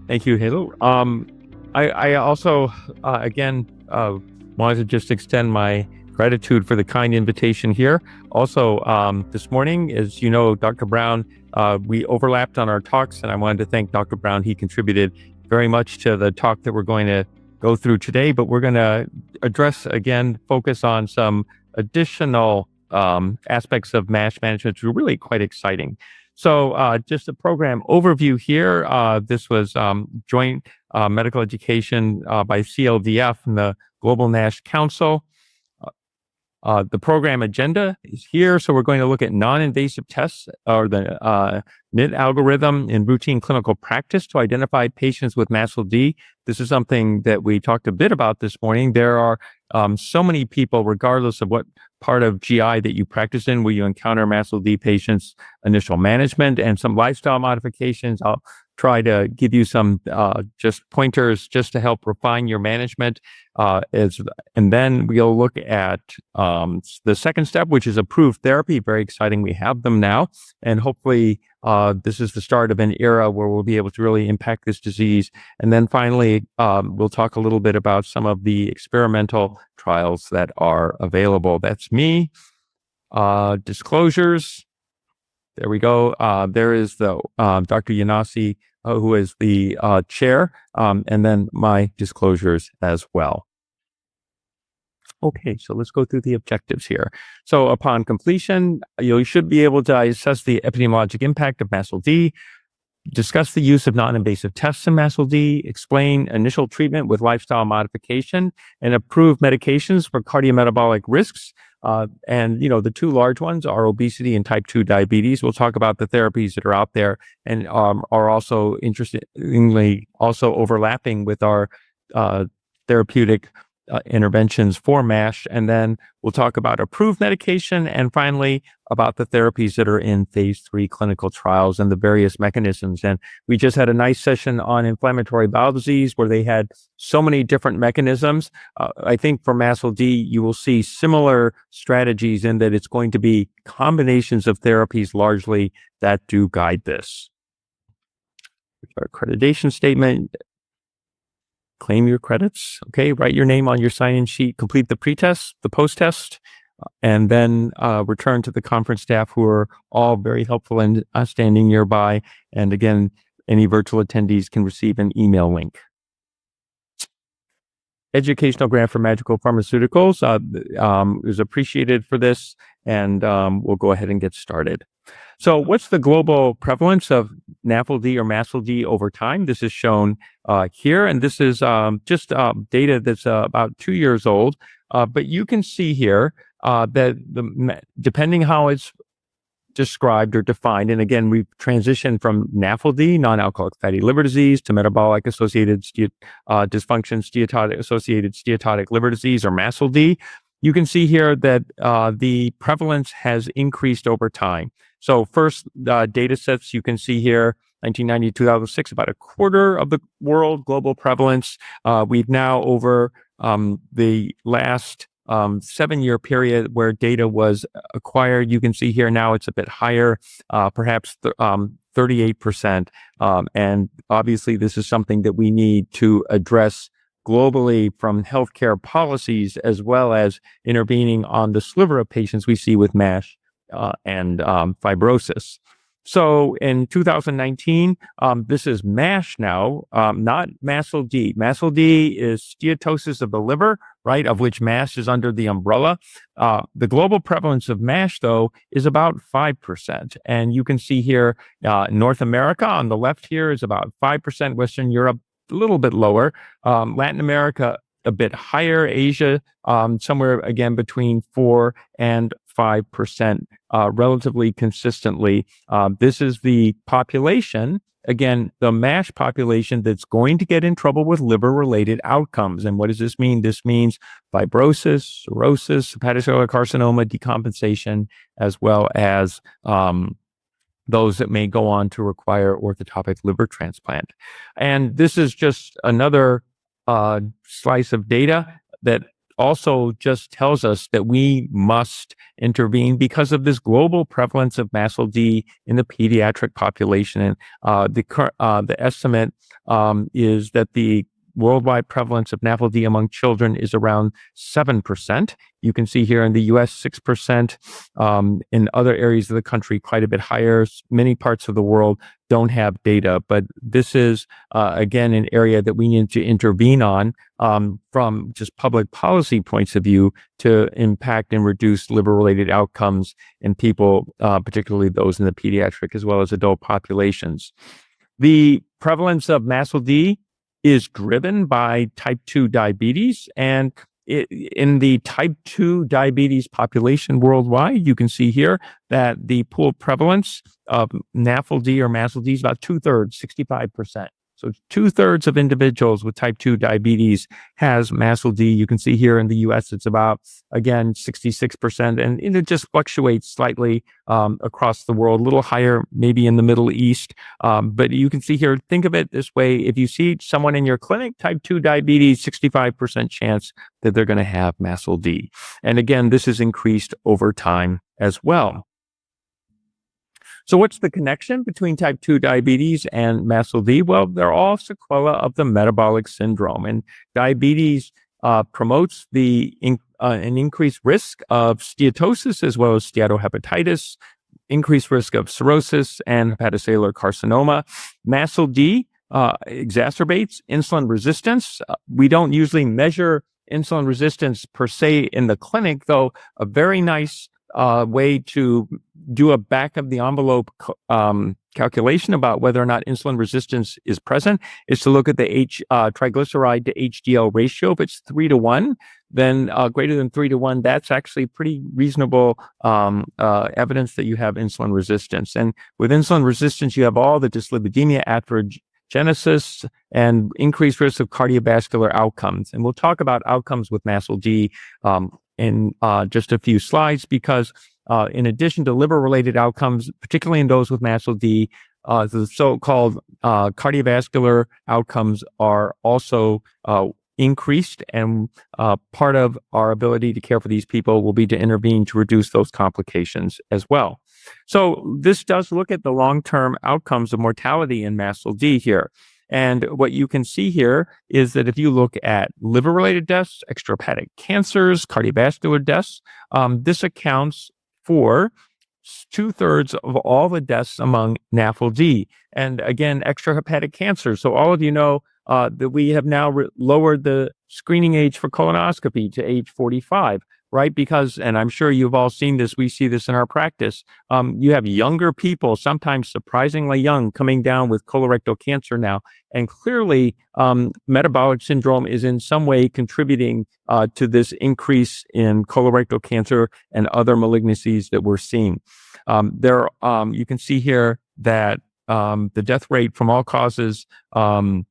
Thank you, Halo. I also, again, wanted to just extend my gratitude for the kind invitation here. Also, this morning, as you know, Dr. Brown, we overlapped on our talks, and I wanted to thank Dr. Brown. He contributed very much to the talk that we're going to go through today, but we're going to focus on some additional aspects of MASH management, which are really quite exciting. So just a program overview here. This was joint medical education by CLDF and the Global NASH Council. The program agenda is here. So we're going to look at non-invasive tests or the NIT algorithm in routine clinical practice to identify patients with MASLD. This is something that we talked a bit about this morning. There are so many people, regardless of what part of GI that you practice in, where you encounter MASLD patients, initial management and some lifestyle modifications. I'll try to give you some just pointers just to help refine your management. And then we'll look at the second step, which is approved therapy. Very exciting. We have them now. And hopefully this is the start of an era where we'll be able to really impact this disease. And then finally, we'll talk a little bit about some of the experimental trials that are available. That's me. Disclosures. There we go. There is the Dr. Yanasi, who is the chair, and then my disclosures as well. Okay, so let's go through the objectives here. So upon completion, you should be able to assess the epidemiologic impact of MASLD, discuss the use of non-invasive tests in MASLD, explain initial treatment with lifestyle modification, and approve medications for cardiometabolic risks. And, the two large ones are obesity and type 2 diabetes. We'll talk about the therapies that are out there and are also interestingly also overlapping with our therapeutic interventions for MASH. And then we'll talk about approved medication and finally about the therapies that are in phase 3 clinical trials and the various mechanisms. And we just had a nice session on inflammatory bowel disease where they had so many different mechanisms. I think for MASLD, you will see similar strategies in that it's going to be combinations of therapies largely that do guide this. Our accreditation statement. Claim your credits. Okay, write your name on your sign-in sheet, complete the pre-test, the post-test, and then return to the conference staff who are all very helpful and standing nearby. And again, any virtual attendees can receive an email link. Educational grant for Magical Pharmaceuticals is appreciated for this, and we'll go ahead and get started. So what's the global prevalence of NAFLD or MASLD over time? This is shown here, and this is just data that's about 2 years old. But you can see here that depending how it's described or defined, and again, we've transitioned from NAFLD, non-alcoholic fatty liver disease, to metabolic associated dysfunction-associated steatotic liver disease or MASLD. You can see here that the prevalence has increased over time. So first data sets you can see here, 1990 to 2006, about a quarter of the world global prevalence. We've now over the last 7-year period where data was acquired, you can see here now it's a bit higher, perhaps 38%. And obviously this is something that we need to address globally from healthcare policies, as well as intervening on the sliver of patients we see with MASH and fibrosis. So in 2019, this is MASH now, not MASLD. MASLD is steatosis of the liver, right, of which MASH is under the umbrella. The global prevalence of MASH, though, is about 5%. And you can see here, North America on the left here is about 5%, Western Europe a little bit lower, Latin America a bit higher, Asia somewhere again between 4 and 5%, relatively consistently. This is the population, again, the MASH population that's going to get in trouble with liver-related outcomes. And what does this mean? This means fibrosis, cirrhosis, hepatocellular carcinoma, decompensation, as well as those that may go on to require orthotopic liver transplant. And this is just another slice of data that also just tells us that we must intervene because of this global prevalence of MASLD in the pediatric population. And the estimate is that the worldwide prevalence of NAFLD among children is around 7%. You can see here in the US, 6%. In other areas of the country, quite a bit higher. Many parts of the world don't have data, but this is, again, an area that we need to intervene on from just public policy points of view to impact and reduce liver-related outcomes in people, particularly those in the pediatric as well as adult populations. The prevalence of MASLD is driven by type 2 diabetes. And in the type 2 diabetes population worldwide, you can see here that the pooled prevalence of NAFLD or MASLD is about 2/3, 65%. So 2/3 of individuals with type 2 diabetes has MASLD. You can see here in the US, it's about, again, 66%. And it just fluctuates slightly across the world, a little higher, maybe in the Middle East. But you can see here, think of it this way. If you see someone in your clinic, type 2 diabetes, 65% chance that they're going to have MASLD. And again, this is increased over time as well. So what's the connection between type 2 diabetes and MASLD? Well, they're all sequelae of the metabolic syndrome. And diabetes promotes an increased risk of steatosis as well as steatohepatitis, increased risk of cirrhosis and hepatocellular carcinoma. MASLD exacerbates insulin resistance. We don't usually measure insulin resistance per se in the clinic, though a very nice way to do a back of the envelope calculation about whether or not insulin resistance is present is to look at the triglyceride to HDL ratio. If it's 3-to-1, then greater than 3-to-1, that's actually pretty reasonable evidence that you have insulin resistance. And with insulin resistance, you have all the dyslipidemia, atherogenic, and increased risk of cardiovascular outcomes. And we'll talk about outcomes with MASLD in just a few slides, because in addition to liver-related outcomes, particularly in those with MASLD, the so-called cardiovascular outcomes are also increased, and part of our ability to care for these people will be to intervene to reduce those complications as well. So this does look at the long-term outcomes of mortality in MASLD here. And what you can see here is that if you look at liver-related deaths, extrahepatic cancers, cardiovascular deaths, this accounts for 2/3 of all the deaths among NAFLD. And again, extrahepatic cancer. So all of you know that we have now lowered the screening age for colonoscopy to age 45. Right? Because, and I'm sure you've all seen this, we see this in our practice, you have younger people, sometimes surprisingly young, coming down with colorectal cancer now. And clearly, metabolic syndrome is in some way contributing to this increase in colorectal cancer and other malignancies that we're seeing. You can see here that the death rate from all causes among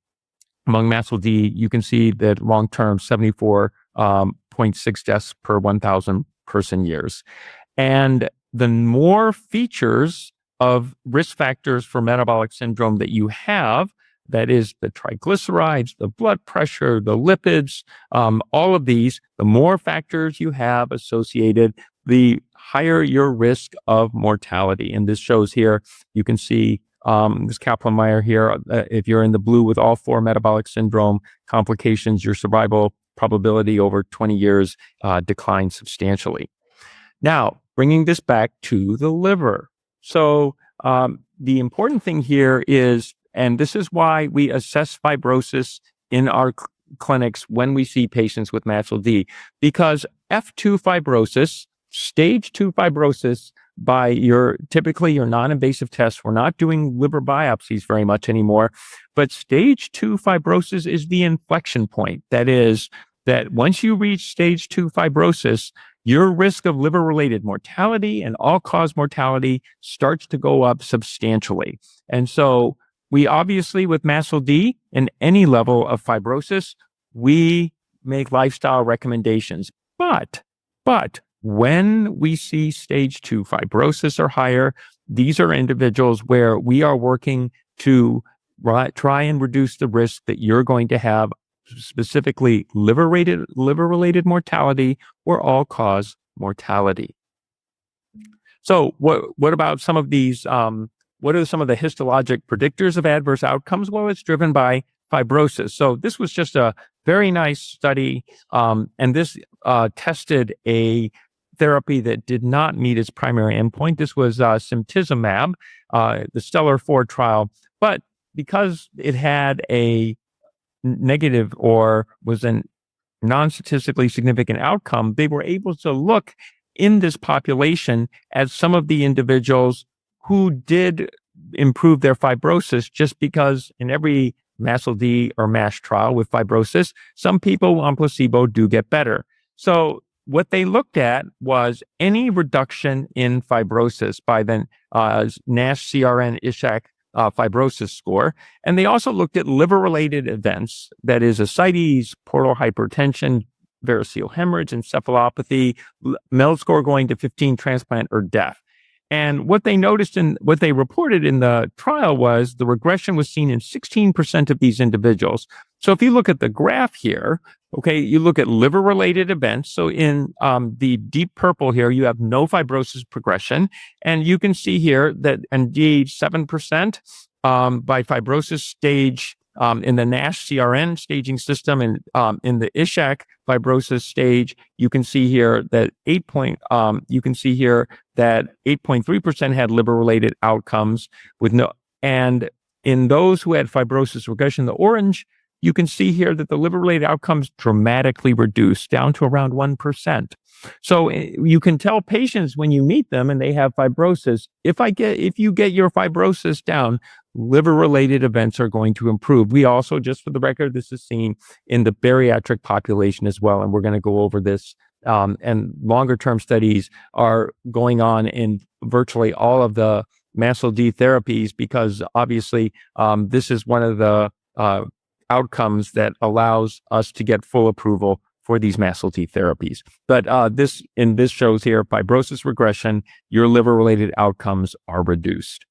MASLD, you can see that long-term 74.6 deaths per 1,000 person years. And the more features of risk factors for metabolic syndrome that you have, that is the triglycerides, the blood pressure, the lipids, all of these, the more factors you have associated, the higher your risk of mortality. And this shows here, you can see this Kaplan-Meier here, if you're in the blue with all 4 metabolic syndrome complications, your survival probability over 20 years declines substantially. Now, bringing this back to the liver. So the important thing here is, and this is why we assess fibrosis in our clinics when we see patients with MASLD, because F2 fibrosis, stage 2 fibrosis, by typically your non-invasive tests, we're not doing liver biopsies very much anymore, but stage 2 fibrosis is the inflection point. That is, that once you reach stage 2 fibrosis, your risk of liver-related mortality and all-cause mortality starts to go up substantially. And so we obviously, with MASLD and any level of fibrosis, we make lifestyle recommendations. But when we see stage 2 fibrosis or higher, these are individuals where we are working to try and reduce the risk that you're going to have specifically liver-related mortality or all-cause mortality. So what about some of these, what are some of the histologic predictors of adverse outcomes? Well, it's driven by fibrosis. So this was just a very nice study, and this tested a therapy that did not meet its primary endpoint. This was simtuzumab, the STELLAR-4 trial, but because it had a negative or was a non-statistically significant outcome, they were able to look in this population at some of the individuals who did improve their fibrosis, just because in every MASLD or MASH trial with fibrosis, some people on placebo do get better. So what they looked at was any reduction in fibrosis by the NASH CRN Ishak fibrosis score. And they also looked at liver-related events, that is ascites, portal hypertension, variceal hemorrhage, encephalopathy, MELD score going to 15, transplant, or death. And what they noticed and what they reported in the trial was the regression was seen in 16% of these individuals. So if you look at the graph here, okay, you look at liver-related events. So in the deep purple here, you have no fibrosis progression. And you can see here that indeed 7% by fibrosis stage in the NASH CRN staging system, and in the Ishak fibrosis stage, you can see here that 8.3% had liver-related outcomes with no, and in those who had fibrosis regression, the orange, you can see here that the liver-related outcomes dramatically reduced down to around 1%. So you can tell patients when you meet them and they have fibrosis, if you get your fibrosis down, liver-related events are going to improve. We also, just for the record, this is seen in the bariatric population as well, and we're going to go over this. And longer-term studies are going on in virtually all of the MASLD therapies, because obviously this is one of the outcomes that allows us to get full approval for these MASLD therapies. But this shows here fibrosis regression, your liver-related outcomes are reduced.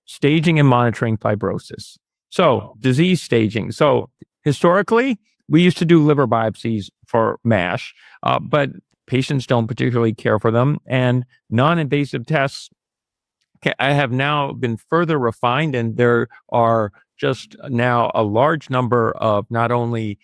Staging and monitoring fibrosis. So disease staging. So historically, we used to do liver biopsies for MASH, but patients don't particularly care for them. And non-invasive tests have now been further refined, and there are just now a large number of not only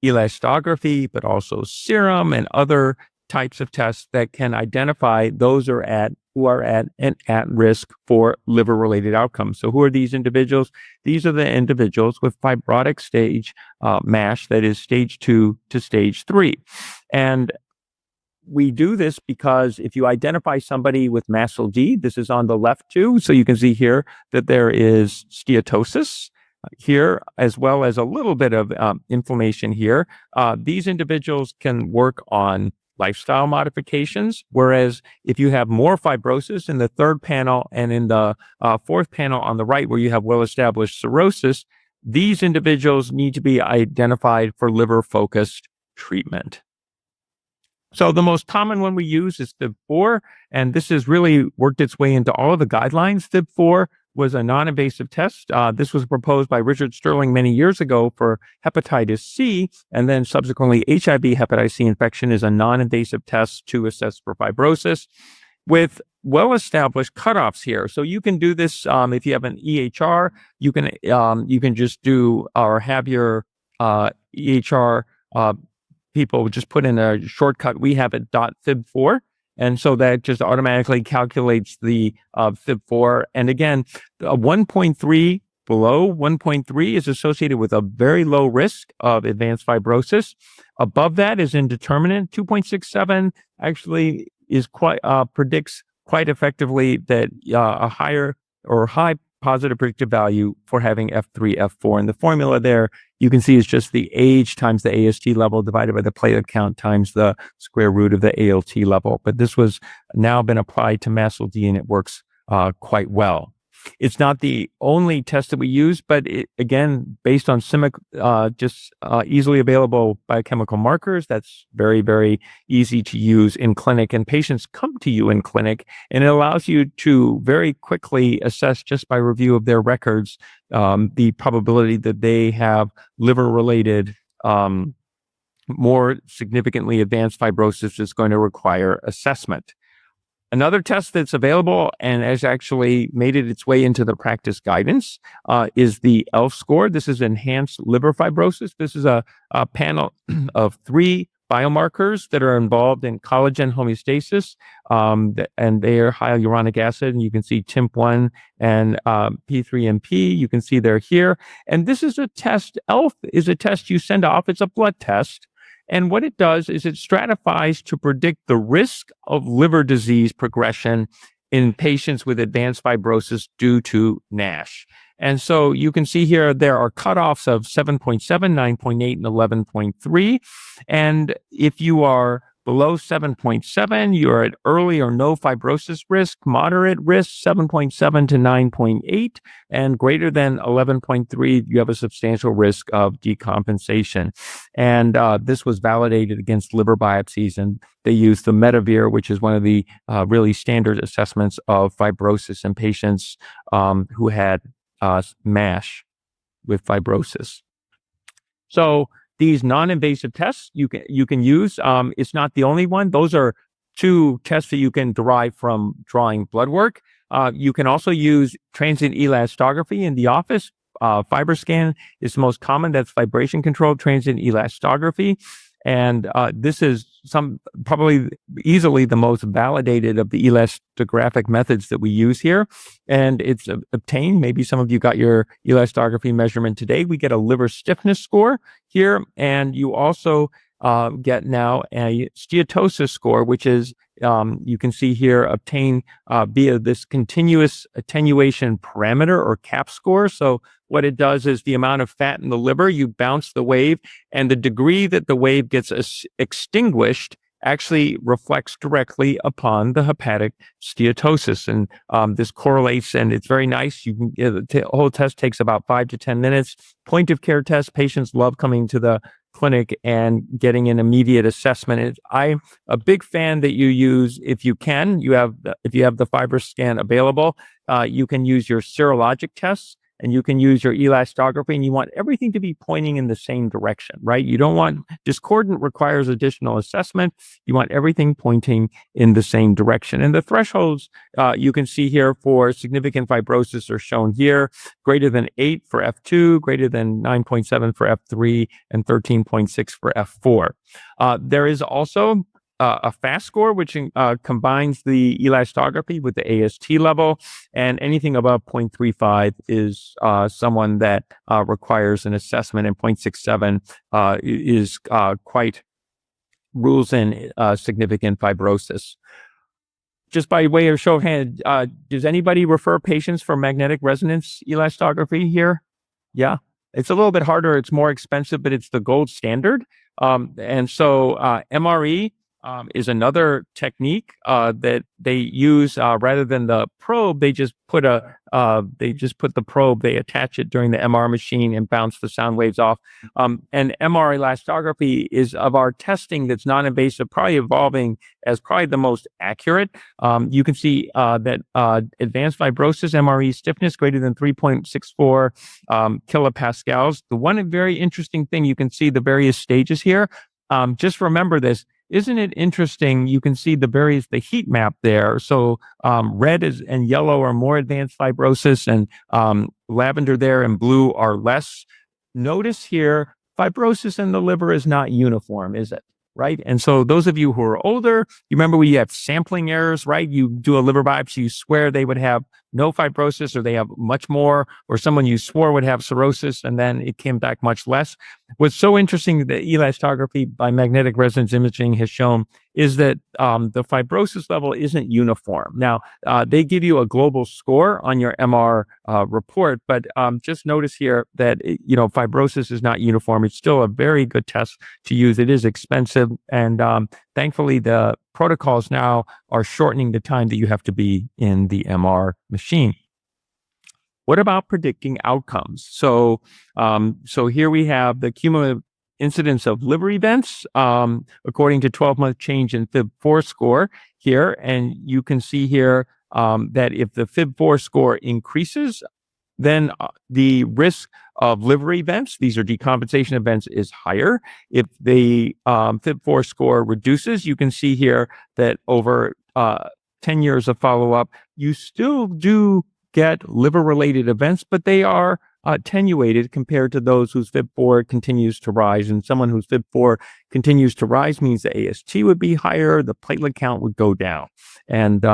elastography, but also serum and other types of tests that can identify those who are at risk for liver-related outcomes. So who are these individuals? These are the individuals with fibrotic stage MASH, that is stage 2 to stage 3. And we do this because if you identify somebody with MASLD, this is on the left too, so you can see here that there is steatosis here, as well as a little bit of inflammation here. These individuals can work on lifestyle modifications, whereas if you have more fibrosis in the third panel and in the fourth panel on the right, where you have well-established cirrhosis, these individuals need to be identified for liver-focused treatment. So the most common one we use is FIB4, and this has really worked its way into all of the guidelines. FIB4 was a non-invasive test. This was proposed by Richard Sterling many years ago for hepatitis C, and then subsequently HIV hepatitis C infection is a non-invasive test to assess for fibrosis with well-established cutoffs here. So you can do this if you have an EHR. You can just do or have your EHR people just put in a shortcut. We have it .fib4. And so that just automatically calculates the FIB4. And again, 1.3, below 1.3 is associated with a very low risk of advanced fibrosis. Above that is indeterminate. 2.67 actually is predicts quite effectively that a higher or high positive predictive value for having F3, F4. And the formula there, you can see, is just the age times the AST level divided by the platelet count times the square root of the ALT level. But this was now been applied to MASLD, and it works quite well. It's not the only test that we use, but again, based on easily available biochemical markers, that's very, very easy to use in clinic. And patients come to you in clinic, and it allows you to very quickly assess, just by review of their records, the probability that they have liver-related more significantly advanced fibrosis is going to require assessment. Another test that's available and has actually made its way into the practice guidance is the ELF score. This is enhanced liver fibrosis. This is a panel of 3 biomarkers that are involved in collagen homeostasis, and they are hyaluronic acid, and you can see TIMP1 and P3MP. You can see they're here. And this is a test. ELF is a test you send off. It's a blood test. And what it does is it stratifies to predict the risk of liver disease progression in patients with advanced fibrosis due to NASH. And so you can see here there are cutoffs of 7.7, 9.8, and 11.3. And if you are below 7.7, you're at early or no fibrosis risk, moderate risk, 7.7 to 9.8, and greater than 11.3, you have a substantial risk of decompensation. And this was validated against liver biopsies, and they used the Medivir, which is one of the really standard assessments of fibrosis in patients who had MASH with fibrosis. So these non-invasive tests you can use. It's not the only one. Those are 2 tests that you can derive from drawing blood work. You can also use transient elastography in the office. FibroScan is the most common. That's vibration-controlled transient elastography. And this is probably easily the most validated of the elastographic methods that we use here. And it's obtained. Maybe some of you got your elastography measurement today. We get a liver stiffness score here. And you also get now a steatosis score, which is, you can see here, obtained via this continuous attenuation parameter or CAP score. So what it does is the amount of fat in the liver, you bounce the wave, and the degree that the wave gets extinguished actually reflects directly upon the hepatic steatosis. And this correlates, and it's very nice. You can the whole test takes about 5 to 10 minutes. Point of care test. Patients love coming to the clinic and getting an immediate assessment. I'm a big fan that you use, if you can, if you have the FibroScan available, you can use your serologic tests, and you can use your elastography, and you want everything to be pointing in the same direction, right? You don't want discordant requires additional assessment. You want everything pointing in the same direction. And the thresholds you can see here for significant fibrosis are shown here: greater than 8 for F2, greater than 9.7 for F3, and 13.6 for F4. There is also a FAST score, which combines the elastography with the AST level, and anything above 0.35 is someone that requires an assessment, and 0.67 is quite rules in significant fibrosis. Just by way of show of hand, does anybody refer patients for magnetic resonance elastography here? Yeah. It's a little bit harder. It's more expensive, but it's the gold standard. And so MRE is another technique that they use rather than the probe. They just put the probe. They attach it during the MR machine and bounce the sound waves off. And MR elastography is, of our testing that's non-invasive, probably evolving as probably the most accurate. You can see that advanced fibrosis MRE stiffness greater than 3.64 kilopascals. The one very interesting thing, you can see the various stages here. Just remember this. Isn't it interesting? You can see the heat map there. So red and yellow are more advanced fibrosis, and lavender there and blue are less. Notice here, fibrosis in the liver is not uniform, is it? Right? And so those of you who are older, you remember we have sampling errors, right? You do a liver biopsy, you swear they would have no fibrosis, or they have much more, or someone you swore would have cirrhosis, and then it came back much less. What's so interesting that elastography by magnetic resonance imaging has shown is that the fibrosis level isn't uniform. Now, they give you a global score on your MR report, but just notice here that fibrosis is not uniform. It's still a very good test to use. It is expensive, and thankfully the protocols now are shortening the time that you have to be in the MR machine. What about predicting outcomes? So here we have the cumulative incidence of liver events according to 12-month change in FIB-4 score here. And you can see here that if the FIB-4 score increases, then the risk of liver events, these are decompensation events, is higher. If the FIB-4 score reduces, you can see here that over 10 years of follow-up, you still do get liver-related events, but they are attenuated compared to those whose FIB-4 continues to rise. And someone whose FIB-4 continues to rise means the AST would be higher, the platelet count would go down. And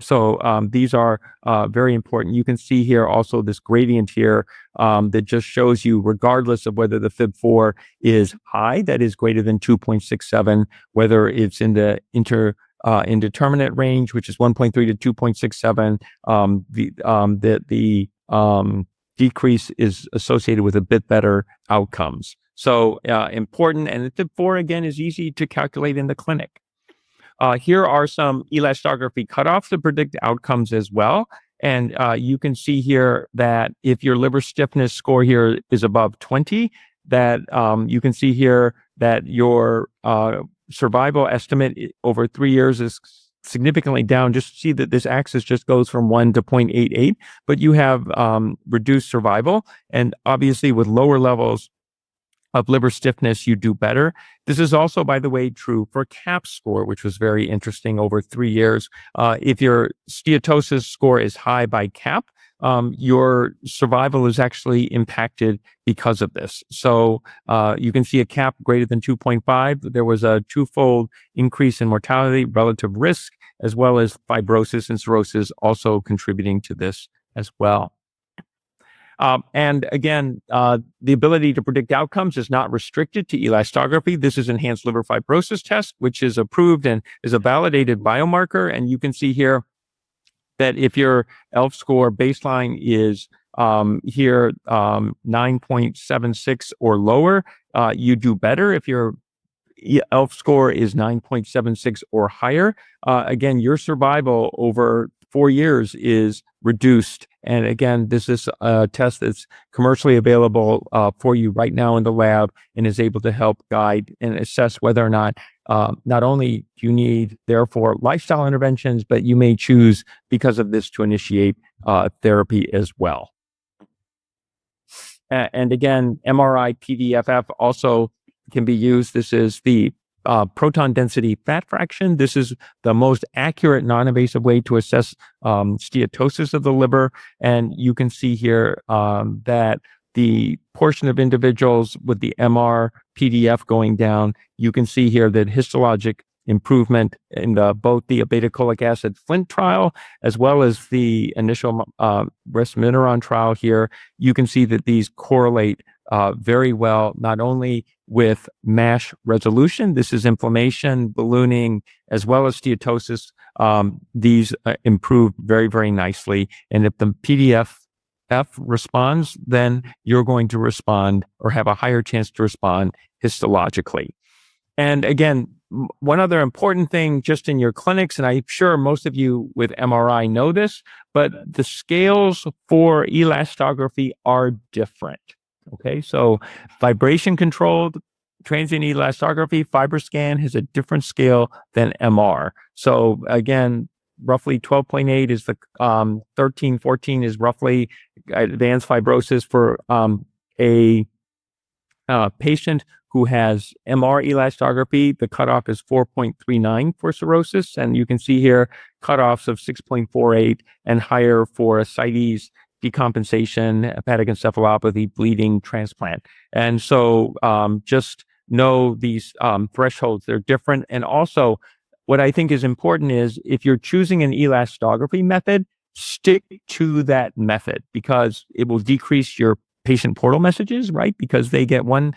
so these are very important. You can see here also this gradient here that just shows you, regardless of whether the FIB-4 is high, that is greater than 2.67, whether it's in the indeterminate range, which is 1.3 to 2.67, the decrease is associated with a bit better outcomes. So important, and the FIB-4 again is easy to calculate in the clinic. Here are some elastography cutoffs to predict outcomes as well. And you can see here that if your liver stiffness score here is above 20, that you can see here that your survival estimate over 3 years is significantly down. Just see that this axis just goes from 1 to 0.88, but you have reduced survival. And obviously with lower levels of liver stiffness, you do better. This is also, by the way, true for CAP score, which was very interesting over 3 years. If your steatosis score is high by CAP, your survival is actually impacted because of this. So you can see a CAP greater than 2.5. There was a twofold increase in mortality, relative risk, as well as fibrosis and cirrhosis also contributing to this as well. And again, the ability to predict outcomes is not restricted to elastography. This is enhanced liver fibrosis test, which is approved and is a validated biomarker. And you can see here that if your ELF score baseline is here 9.76 or lower, you do better. If your ELF score is 9.76 or higher, again, your survival over 4 years is reduced. And again, this is a test that's commercially available for you right now in the lab and is able to help guide and assess whether or not only do you need, therefore, lifestyle interventions, but you may choose, because of this, to initiate therapy as well. And again, MRI-PDFF also can be used. This is the proton density fat fraction. This is the most accurate non-invasive way to assess steatosis of the liver. And you can see here that the portion of individuals with the MR-PDFF going down, you can see here that histologic improvement in both the obeticholic acid Flint trial as well as the initial resmetirom trial here. You can see that these correlate very well, not only with MASH resolution, this is inflammation, ballooning, as well as steatosis. These improve very, very nicely. And if the PDFF responds, then you're going to respond or have a higher chance to respond histologically. And again, one other important thing just in your clinics, and I'm sure most of you with MRI know this, but the scales for elastography are different. Okay, so vibration controlled transient elastography, FibroScan has a different scale than MR. So again, roughly 12.8 is the 13, 14 is roughly advanced fibrosis for a patient who has MR elastography. The cutoff is 4.39 for cirrhosis, and you can see here cutoffs of 6.48 and higher for ascites, decompensation, hepatic encephalopathy, bleeding, transplant. And so just know these thresholds, they're different. And also what I think is important is if you're choosing an elastography method, stick to that method because it will decrease your patient portal messages, right? Because they get one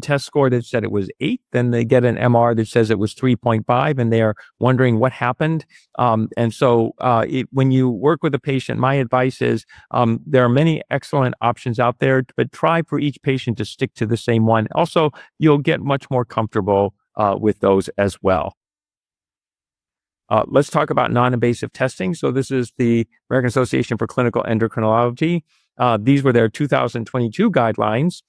test score that said it was 8, then they get an MR that says it was 3.5, and they are wondering what happened. And so when you work with a patient, my advice is there are many excellent options out there, but try for each patient to stick to the same one. Also, you'll get much more comfortable with those as well. Let's talk about non-invasive testing. So this is the American Association for Clinical Endocrinology. These were their 2022 guidelines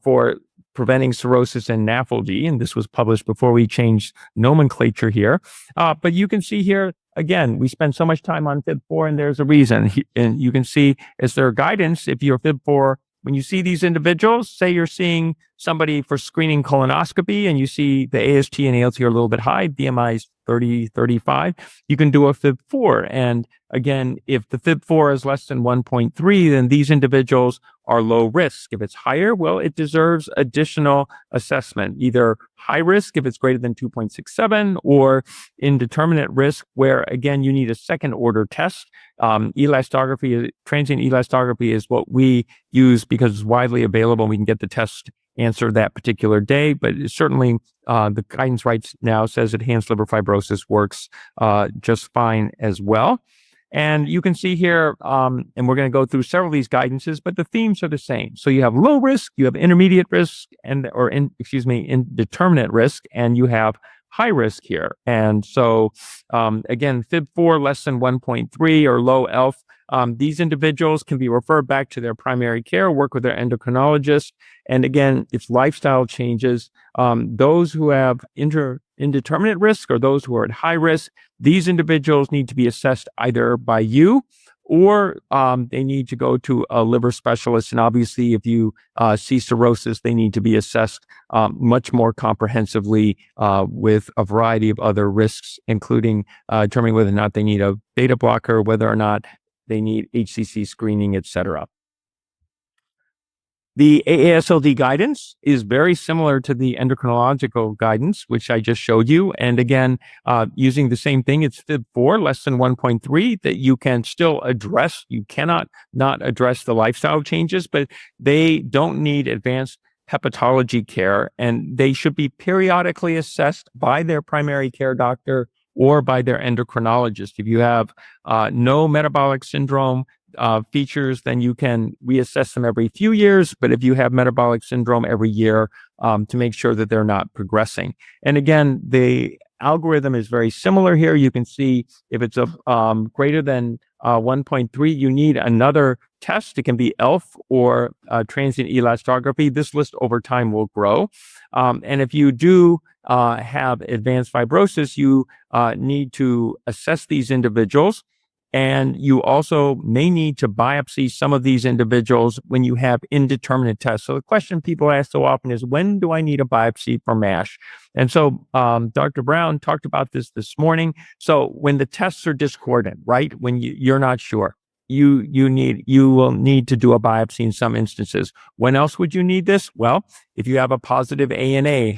for preventing cirrhosis and NAFLD, and this was published before we changed nomenclature here. But you can see here, again, we spend so much time on FIB-4, and there's a reason. And you can see as their guidance, if your FIB-4 when you see these individuals, say you're seeing somebody for screening colonoscopy and you see the AST and ALT are a little bit high, BMI is 30, 35, you can do a FIB4. And again, if the FIB4 is less than 1.3, then these individuals are low risk. If it's higher, well, it deserves additional assessment, either high risk if it's greater than 2.67 or indeterminate risk where, again, you need a second order test. Elastography, transient elastography is what we use because it's widely available. We can get the test answer that particular day, but certainly the guidance right now says enhanced liver fibrosis works just fine as well. And you can see here, and we're going to go through several of these guidances, but the themes are the same. So you have low risk, you have intermediate risk, indeterminate risk, and you have high risk here. And so, again, FIB4 less than 1.3 or low ELF. These individuals can be referred back to their primary care, work with their endocrinologist. And again, it's lifestyle changes. Those who have indeterminate risk or those who are at high risk, these individuals need to be assessed either by you or they need to go to a liver specialist. And obviously, if you see cirrhosis, they need to be assessed much more comprehensively with a variety of other risks, including determining whether or not they need a beta blocker, whether or not they need HCC screening, et cetera. The AASLD guidance is very similar to the endocrinological guidance, which I just showed you. And again, using the same thing, it's FIB4 less than 1.3 that you can still address. You cannot not address the lifestyle changes, but they don't need advanced hepatology care, and they should be periodically assessed by their primary care doctor or by their endocrinologist. If you have no metabolic syndrome features, then you can reassess them every few years. But if you have metabolic syndrome, every year to make sure that they're not progressing. And again, the algorithm is very similar here. You can see if it's greater than 1.3, you need another test. It can be ELF or transient elastography. This list over time will grow. And if you do have advanced fibrosis, you need to assess these individuals. And you also may need to biopsy some of these individuals when you have indeterminate tests. So the question people ask so often is, when do I need a biopsy for MASH? And so Dr. Brown talked about this morning. So when the tests are discordant, right? When you're not sure, you will need to do a biopsy in some instances. When else would you need this? Well, if you have a positive ANA,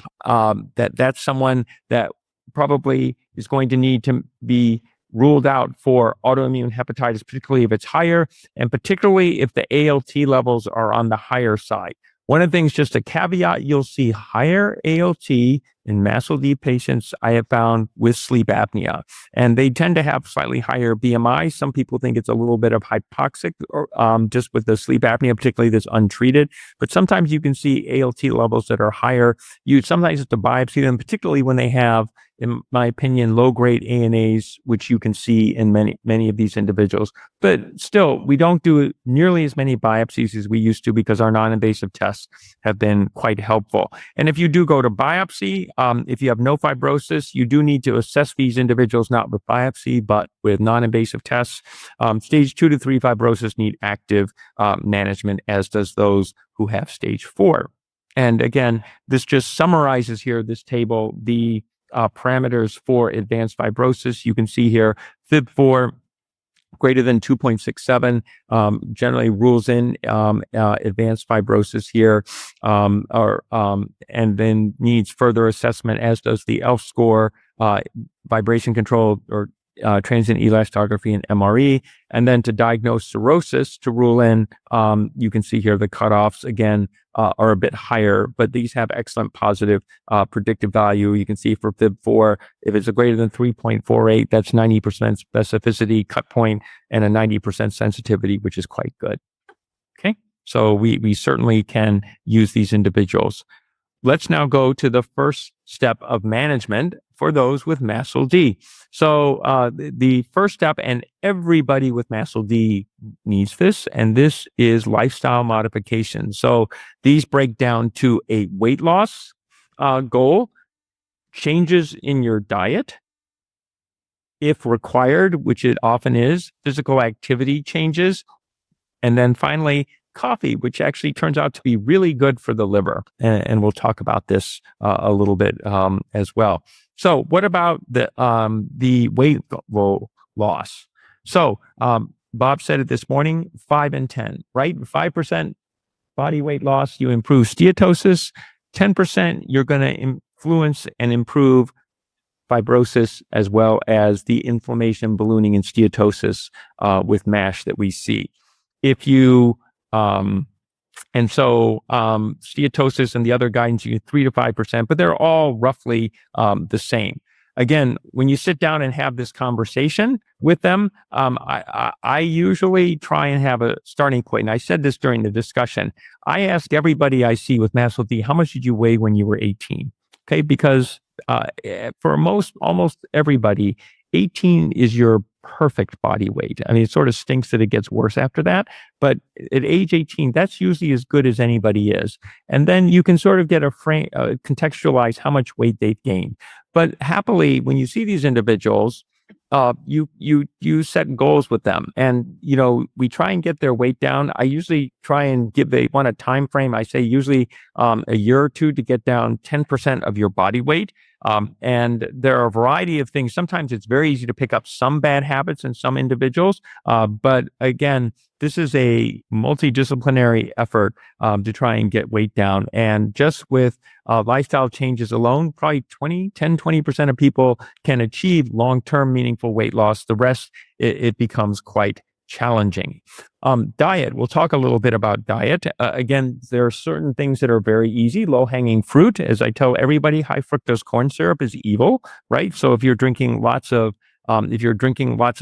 that's someone that probably is going to need to be ruled out for autoimmune hepatitis, particularly if it's higher, and particularly if the ALT levels are on the higher side. One of the things, just a caveat, you'll see higher ALT in MASLD patients I have found with sleep apnea, and they tend to have slightly higher BMI. Some people think it's a little bit of hypoxic or just with the sleep apnea, particularly that's untreated. But sometimes you can see ALT levels that are higher. You sometimes have to biopsy them, particularly when they have, in my opinion, low-grade ANAs, which you can see in many of these individuals. But still, we don't do nearly as many biopsies as we used to because our non-invasive tests have been quite helpful. And if you do go to biopsy, if you have no fibrosis, you do need to assess these individuals not with biopsy, but with non-invasive tests. Stage 2 to 3 fibrosis need active management, as does those who have stage 4. And again, this just summarizes here, this table, the parameters for advanced fibrosis. You can see here, FIB4 greater than 2.67 generally rules in advanced fibrosis here, and then needs further assessment, as does the ELF score, vibration control or transient elastography and MRE. And then to diagnose cirrhosis, to rule in, you can see here the cutoffs again are a bit higher, but these have excellent positive predictive value. You can see for FIB4, if it's a greater than 3.48, that's 90% specificity cut point and a 90% sensitivity, which is quite good. Okay, so we certainly can use these individuals. Let's now go to the first step of management for those with MASLD. So the first step, and everybody with MASLD needs this, and this is lifestyle modification. So these break down to a weight loss goal, changes in your diet, if required, which it often is, physical activity changes, and then finally, coffee, which actually turns out to be really good for the liver. And we'll talk about this a little bit as well. So what about the weight loss? So Bob said it this morning, 5 and 10, right? 5% body weight loss, you improve steatosis. 10%, you're going to influence and improve fibrosis, as well as the inflammation, ballooning, and steatosis with MASH that we see. If you steatosis and the other guidance, you get 3 to 5%, but they're all roughly the same. Again, when you sit down and have this conversation with them, I usually try and have a starting point. And I said this during the discussion. I ask everybody I see with MASLD, how much did you weigh when you were 18? Okay, because for almost everybody, 18 is your perfect body weight. I mean, it sort of stinks that it gets worse after that, but at age 18, that's usually as good as anybody is. And then you can sort of get contextualize how much weight they've gained. But happily, when you see these individuals, you set goals with them, and we try and get their weight down. I usually try and they want a time frame. I say usually a year or two to get down 10% of your body weight. And there are a variety of things. Sometimes it's very easy to pick up some bad habits in some individuals. But again, this is a multidisciplinary effort to try and get weight down. And just with lifestyle changes alone, probably 20% of people can achieve long-term meaningful weight loss. The rest, it becomes quite challenging. Diet, we'll talk a little bit about diet. Again, there are certain things that are very easy, low-hanging fruit. As I tell everybody, high fructose corn syrup is evil, right? So if you're drinking lots of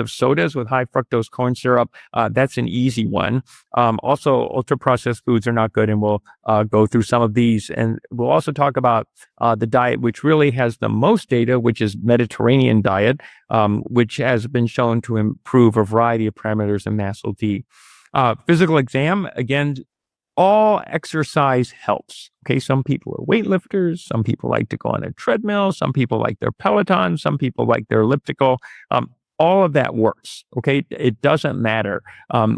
sodas with high fructose corn syrup, that's an easy one. Also, ultra-processed foods are not good, and we'll go through some of these. And we'll also talk about the diet, which really has the most data, which is Mediterranean diet, which has been shown to improve a variety of parameters in MASLD. Physical exam, again, all exercise helps. Okay, some people are weightlifters, some people like to go on a treadmill, some people like their Peloton, some people like their elliptical. All of that works. Okay, it doesn't matter.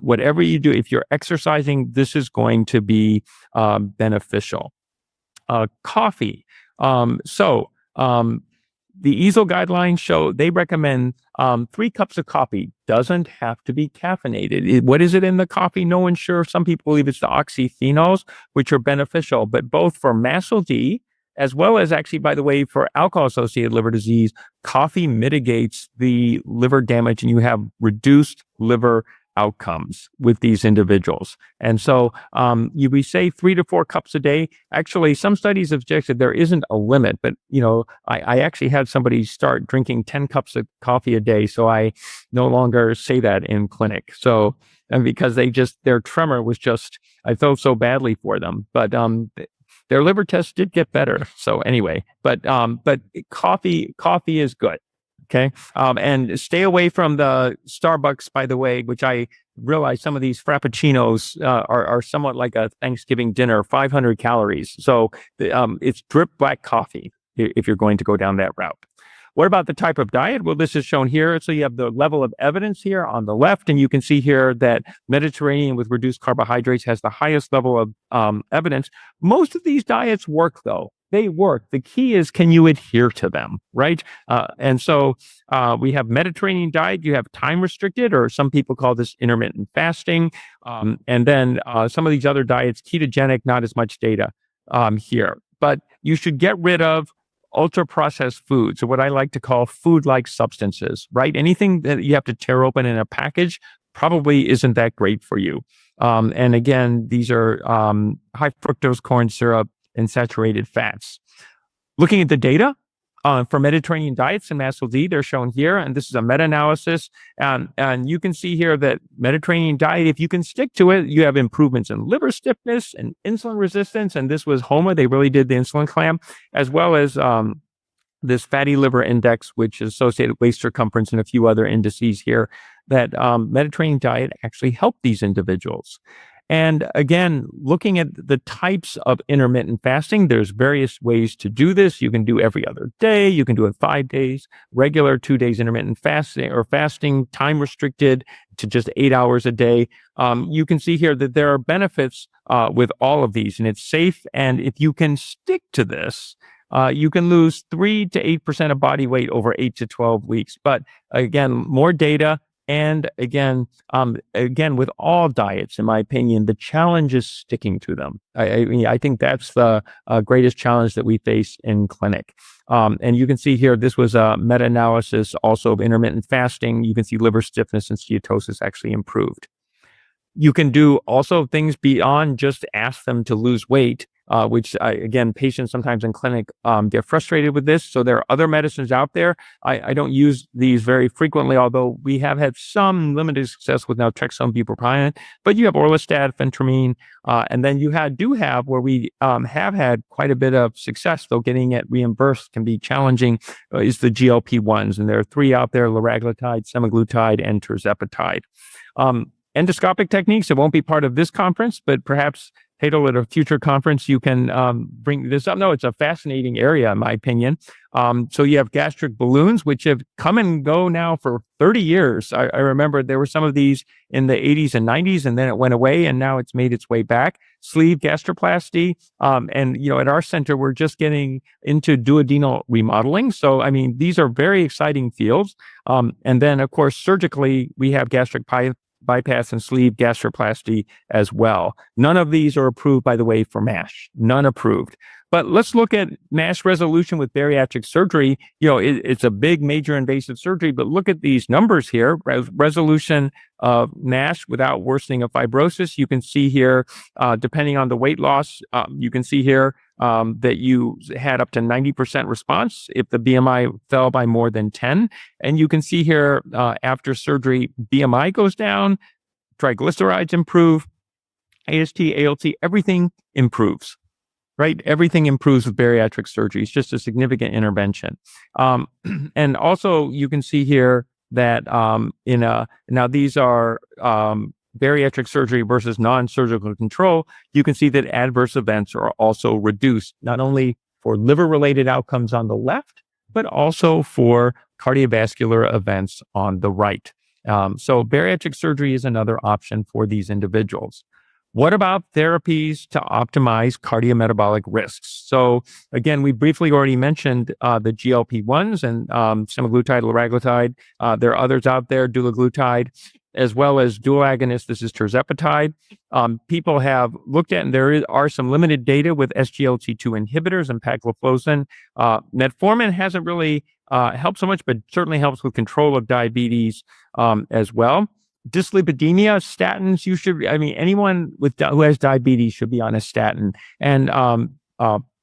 Whatever you do, if you're exercising, this is going to be beneficial. Coffee. The EASL guidelines show they recommend 3 cups of coffee. Doesn't have to be caffeinated. What is it in the coffee? No one's sure. Some people believe it's the oxyphenols, which are beneficial, but both for MASLD, as well as actually, by the way, for alcohol-associated liver disease, coffee mitigates the liver damage, and you have reduced liver outcomes with these individuals. And so we say 3 to 4 cups a day. Actually, some studies have suggested there isn't a limit, but I actually had somebody start drinking 10 cups of coffee a day, so I no longer say that in clinic. So, and because their tremor was just, I felt so badly for them, but their liver tests did get better. So anyway, but coffee is good. Okay. And stay away from the Starbucks, by the way, which I realize some of these frappuccinos are somewhat like a Thanksgiving dinner, 500 calories. So it's drip black coffee if you're going to go down that route. What about the type of diet? Well, this is shown here. So you have the level of evidence here on the left, and you can see here that Mediterranean with reduced carbohydrates has the highest level of evidence. Most of these diets work, though. They work. The key is, can you adhere to them, right? And so we have Mediterranean diet. You have time restricted, or some people call this intermittent fasting. And then some of these other diets, ketogenic, not as much data here. But you should get rid of ultra-processed foods, or what I like to call food-like substances, right? Anything that you have to tear open in a package probably isn't that great for you. And again, these are high fructose corn syrup and saturated fats. Looking at the data for Mediterranean diets and MASLD, they're shown here, and this is a meta-analysis. And you can see here that Mediterranean diet, if you can stick to it, you have improvements in liver stiffness and insulin resistance. And this was HOMA. They really did the insulin clamp, as well as this fatty liver index, which is associated with waist circumference, and a few other indices here, that Mediterranean diet actually helped these individuals. And again, looking at the types of intermittent fasting, there's various ways to do this. You can do every other day. You can do it 5 days, regular 2 days intermittent fasting or fasting, time restricted to just 8 hours a day. You can see here that there are benefits with all of these, and it's safe. And if you can stick to this, you can lose 3 to 8% of body weight over 8 to 12 weeks. But again, more data. And again, with all diets, in my opinion, the challenge is sticking to them. I think that's the greatest challenge that we face in clinic. And you can see here, this was a meta-analysis also of intermittent fasting. You can see liver stiffness and steatosis actually improved. You can do also things beyond just ask them to lose weight, which again, patients sometimes in clinic get frustrated with this. So there are other medicines out there. I don't use these very frequently, although we have had some limited success with naltrexone, bupropion. But you have orlistat, phentermine, and then you do have where we have had quite a bit of success, though getting it reimbursed can be challenging, is the GLP-1s. And there are 3 out there: liraglutide, semaglutide, and tirzepatide. Endoscopic techniques, it won't be part of this conference, but perhaps, Hadel, at a future conference, you can bring this up. No, it's a fascinating area, in my opinion. So you have gastric balloons, which have come and go now for 30 years. I remember there were some of these in the 80s and 90s, and then it went away, and now it's made its way back. Sleeve gastroplasty. And, at our center, we're just getting into duodenal remodeling. So, these are very exciting fields. And then, of course, surgically, we have gastric bypass and sleeve gastroplasty as well. None of these are approved, by the way, for MASH. None approved. But let's look at MASH resolution with bariatric surgery. It's a big, major invasive surgery, but look at these numbers here. Resolution of MASH without worsening of fibrosis. You can see here, depending on the weight loss, you can see here that you had up to 90% response if the BMI fell by more than 10. And you can see here, after surgery, BMI goes down, triglycerides improve, AST, ALT, everything improves. Right? Everything improves with bariatric surgery. It's just a significant intervention. And also you can see here that now these are bariatric surgery versus non-surgical control. You can see that adverse events are also reduced, not only for liver-related outcomes on the left, but also for cardiovascular events on the right. So bariatric surgery is another option for these individuals. What about therapies to optimize cardiometabolic risks? So again, we briefly already mentioned the GLP-1s and semaglutide, liraglutide. There are others out there, dulaglutide, as well as dual agonists. This is tirzepatide. People have looked at, and there are some limited data with SGLT2 inhibitors and paclitaxel. Metformin hasn't really helped so much, but certainly helps with control of diabetes as well. Dyslipidemia, statins, anyone who has diabetes should be on a statin. And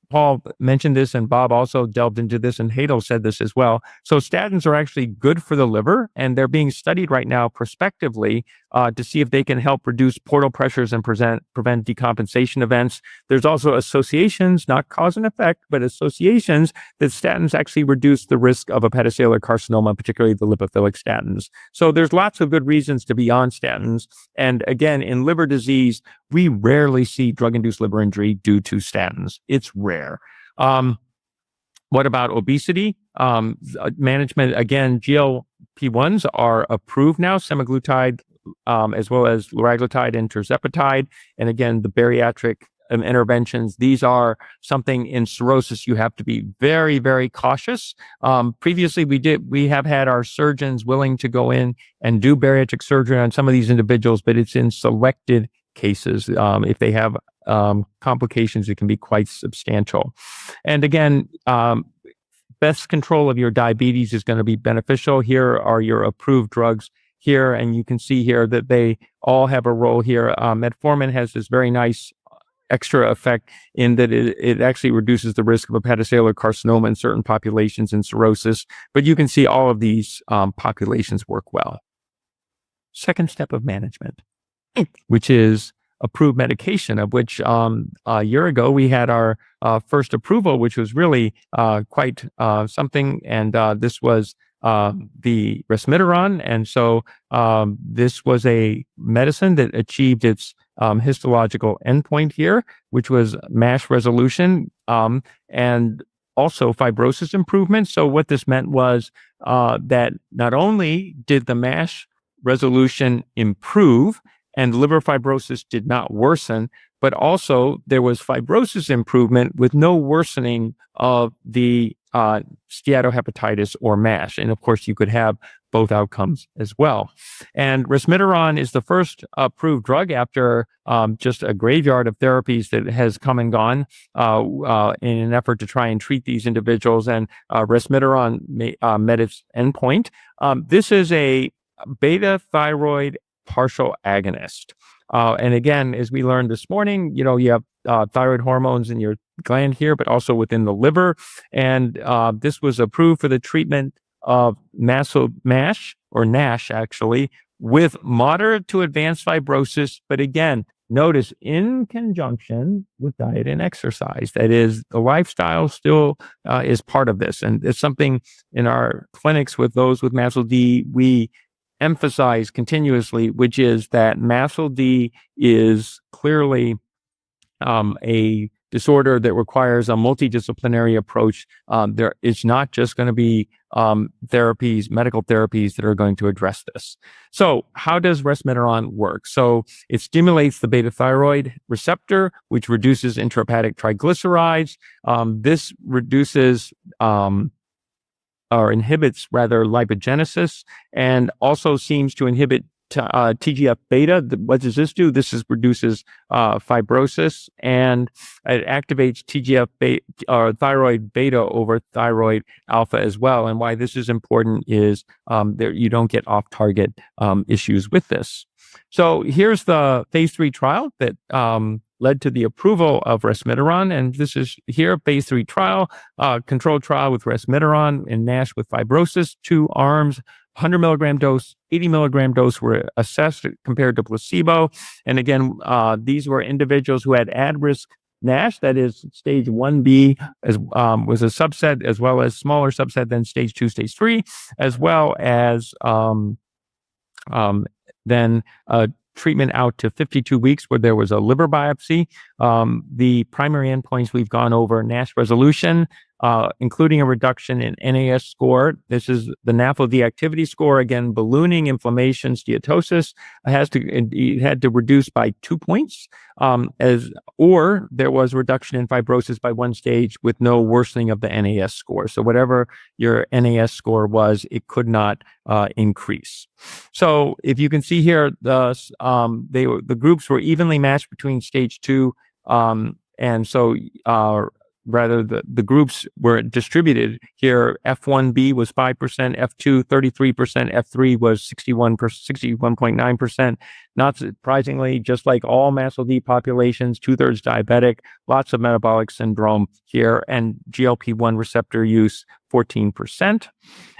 Paul mentioned this, and Bob also delved into this, and Hadel said this as well. So statins are actually good for the liver, and they're being studied right now prospectively to see if they can help reduce portal pressures and prevent decompensation events. There's also associations, not cause and effect, but associations that statins actually reduce the risk of hepatocellular carcinoma, particularly the lipophilic statins. So there's lots of good reasons to be on statins. And again, in liver disease, we rarely see drug-induced liver injury due to statins. It's rare. What about obesity? Management, again, GLP-1s are approved now, semaglutide, as well as liraglutide and tirzepatide. And again, the bariatric interventions, these are something in cirrhosis you have to be very, very cautious. Previously, we have had our surgeons willing to go in and do bariatric surgery on some of these individuals, but it's in selected cases. If they have complications, it can be quite substantial. And again, best control of your diabetes is going to be beneficial. Here are your approved drugs here, and you can see here that they all have a role here. Metformin has this very nice extra effect in that it actually reduces the risk of hepatocellular carcinoma in certain populations in cirrhosis, but you can see all of these populations work well. Second step of management, which is approved medication, of which a year ago we had our first approval, which was really quite something. And this was the resmetirom. And so this was a medicine that achieved its histological endpoint here, which was MASH resolution and also fibrosis improvement. So what this meant was that not only did the MASH resolution improve and liver fibrosis did not worsen, but also there was fibrosis improvement with no worsening of the steatohepatitis or MASH. And of course, you could have both outcomes as well. And resmetirom is the first approved drug after just a graveyard of therapies that has come and gone in an effort to try and treat these individuals. And resmetirom met its endpoint. This is a beta thyroid partial agonist. And again, as we learned this morning, you have thyroid hormones in your gland here, but also within the liver. And this was approved for the treatment of MASH or NASH, actually, with moderate to advanced fibrosis. But again, notice in conjunction with diet and exercise. That is, the lifestyle still is part of this. And it's something in our clinics with those with MASLD, we emphasize continuously, which is that MASLD is clearly a disorder that requires a multidisciplinary approach. There is not just going to be medical therapies that are going to address this. So how does resmetirom work? So it stimulates the beta thyroid receptor, which reduces intrahepatic triglycerides. This reduces or inhibits rather lipogenesis and also seems to inhibit TGF beta. What does this do? This reduces fibrosis, and it activates TGF beta or thyroid beta over thyroid alpha as well. And why this is important is you don't get off-target issues with this. So here's the phase 3 trial that led to the approval of resmetirom. And this is here, phase 3 trial, controlled trial with resmetirom in NASH with fibrosis, 2 arms, 100 milligram dose, 80 milligram dose were assessed compared to placebo. And again, these were individuals who had at-risk NASH, that is stage 1B was a subset, as well as smaller subset than stage 2, stage 3, as well as then treatment out to 52 weeks where there was a liver biopsy. The primary endpoints we've gone over: NASH resolution, including a reduction in NAS score. This is the MASLD activity score. Again, ballooning inflammation, steatosis it had to reduce by 2 points, or there was reduction in fibrosis by 1 stage with no worsening of the NAS score. So whatever your NAS score was, it could not increase. So if you can see here, the groups were evenly matched between stage 2, and so rather the groups were distributed here. F1B was 5%, F2 33%, F3 was 61.9%. Not surprisingly, just like all MASLD populations, 2/3 diabetic, lots of metabolic syndrome here, and GLP-1 receptor use 14%.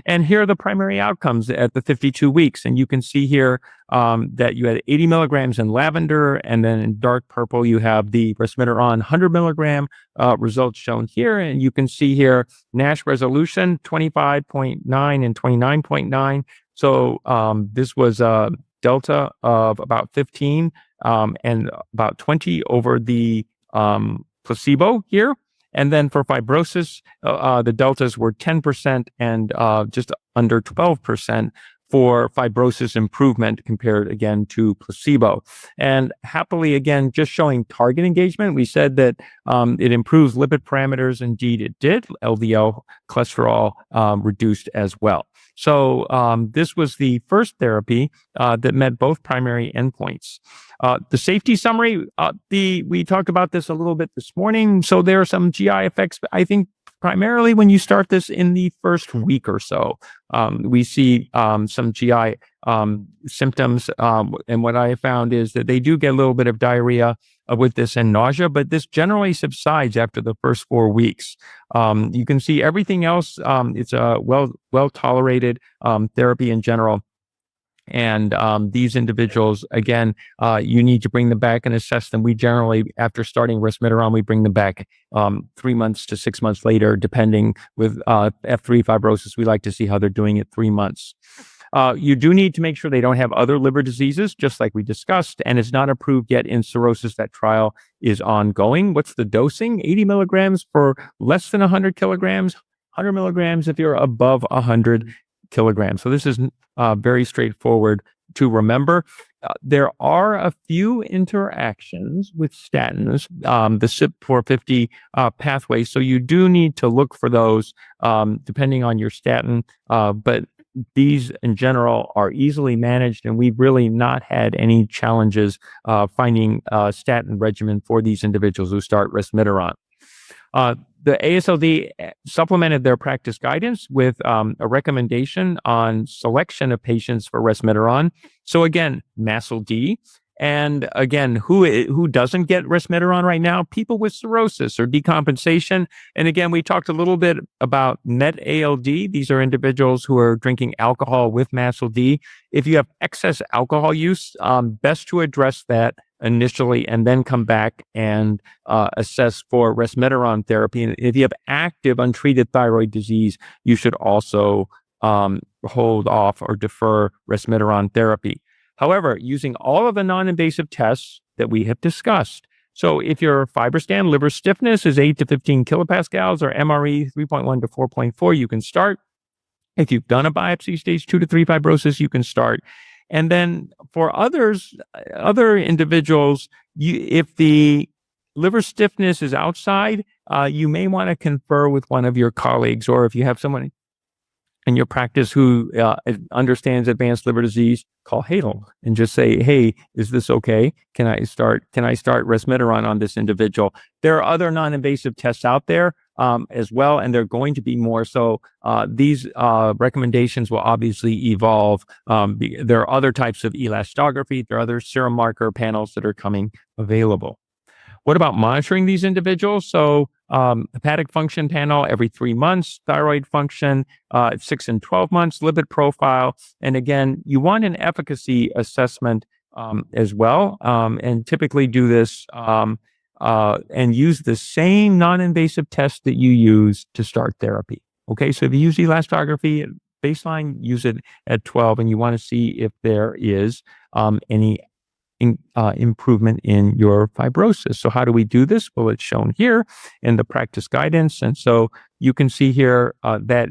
And here are the primary outcomes at the 52 weeks. And you can see here that you had 80 milligrams in lavender, and then in dark purple, you have the resmetirom 100 milligram results shown here. And you can see here NASH resolution 25.9 and 29.9. So this was a delta of about 15 and about 20 over the placebo here. And then for fibrosis, the deltas were 10% and just under 12% for fibrosis improvement compared again to placebo. And happily, again, just showing target engagement, we said that it improves lipid parameters. Indeed, it did. LDL cholesterol reduced as well. So this was the first therapy that met both primary endpoints. The safety summary, we talked about this a little bit this morning. So there are some GI effects, I think, primarily when you start this in the first week or so. We see some GI symptoms. And what I found is that they do get a little bit of diarrhea with this and nausea, but this generally subsides after the first 4 weeks. You can see everything else. It's a well-tolerated therapy in general. And these individuals, again, you need to bring them back and assess them. We generally, after starting resmetirom, we bring them back 3 months to 6 months later, depending with F3 fibrosis. We like to see how they're doing at 3 months. You do need to make sure they don't have other liver diseases, just like we discussed, and it's not approved yet in cirrhosis. That trial is ongoing. What's the dosing? 80 milligrams for less than 100 kilograms, 100 milligrams if you're above 100 kilograms. So this is very straightforward to remember. There are a few interactions with statins, the CYP450 pathway. So you do need to look for those depending on your statin. But these in general are easily managed, and we've really not had any challenges finding a statin regimen for these individuals who start resmetirom. The AASLD supplemented their practice guidance with a recommendation on selection of patients for resmetirom. So again, MASLD. And again, who doesn't get resmetirom right now? People with cirrhosis or decompensation. And again, we talked a little bit about MetALD. These are individuals who are drinking alcohol with MASLD. If you have excess alcohol use, best to address that initially and then come back and assess for resmetirom therapy. And if you have active untreated thyroid disease, you should also hold off or defer resmetirom therapy. However, using all of the non-invasive tests that we have discussed. So if your FibroScan liver stiffness is 8 to 15 kilopascals or MRE 3.1 to 4.4, you can start. If you've done a biopsy stage 2 to 3 fibrosis, you can start. And then for other individuals, if the liver stiffness is outside, you may want to confer with one of your colleagues, or if you have someone in your practice who understands advanced liver disease, call Hadel and just say, hey, is this okay? Can I start resmetirom on this individual? There are other non-invasive tests out there as well, and they're going to be more. So these recommendations will obviously evolve. There are other types of elastography. There are other serum marker panels that are coming available. What about monitoring these individuals? So hepatic function panel every 3 months, thyroid function 6 and 12 months, lipid profile. And again, you want an efficacy assessment as well, and typically do this and use the same non-invasive test that you use to start therapy. Okay, so if you use elastography at baseline, use it at 12, and you want to see if there is any improvement in your fibrosis. So how do we do this? Well, it's shown here in the practice guidance. And so you can see here that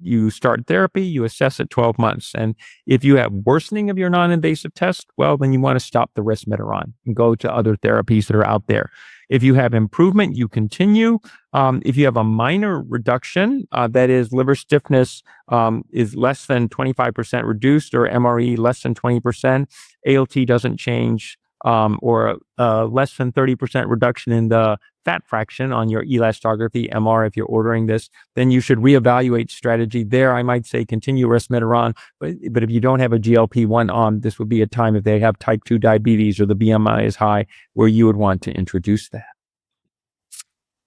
you start therapy, you assess at 12 months. And if you have worsening of your non-invasive test, well, then you want to stop the resmetirom and go to other therapies that are out there. If you have improvement, you continue. If you have a minor reduction, that is liver stiffness is less than 25% reduced, or MRE less than 20%, ALT doesn't change, or less than 30% reduction in the fat fraction on your elastography MR, if you're ordering this, then you should reevaluate strategy there. I might say continue resmetirom, but if you don't have a GLP-1 on, this would be a time if they have type 2 diabetes or the BMI is high, where you would want to introduce that.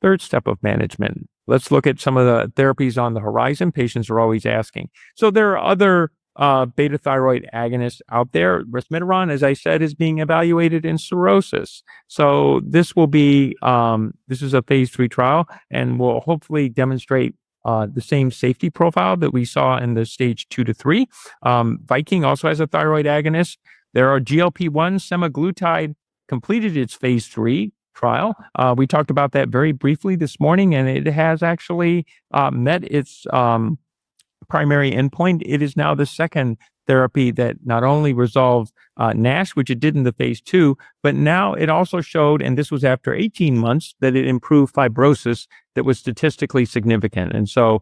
Third step of management. Let's look at some of the therapies on the horizon. Patients are always asking. So there are other beta thyroid agonists out there. Resmetirom, as I said, is being evaluated in cirrhosis. So this will be, this is a phase 3 trial, and will hopefully demonstrate the same safety profile that we saw in the stage 2 to 3. Viking also has a thyroid agonist. There are GLP-1, semaglutide completed its phase 3 trial. We talked about that very briefly this morning, and it has actually met its primary endpoint. It is now the second therapy that not only resolved NASH, which it did in the phase 2, but now it also showed, and this was after 18 months, that it improved fibrosis that was statistically significant. And so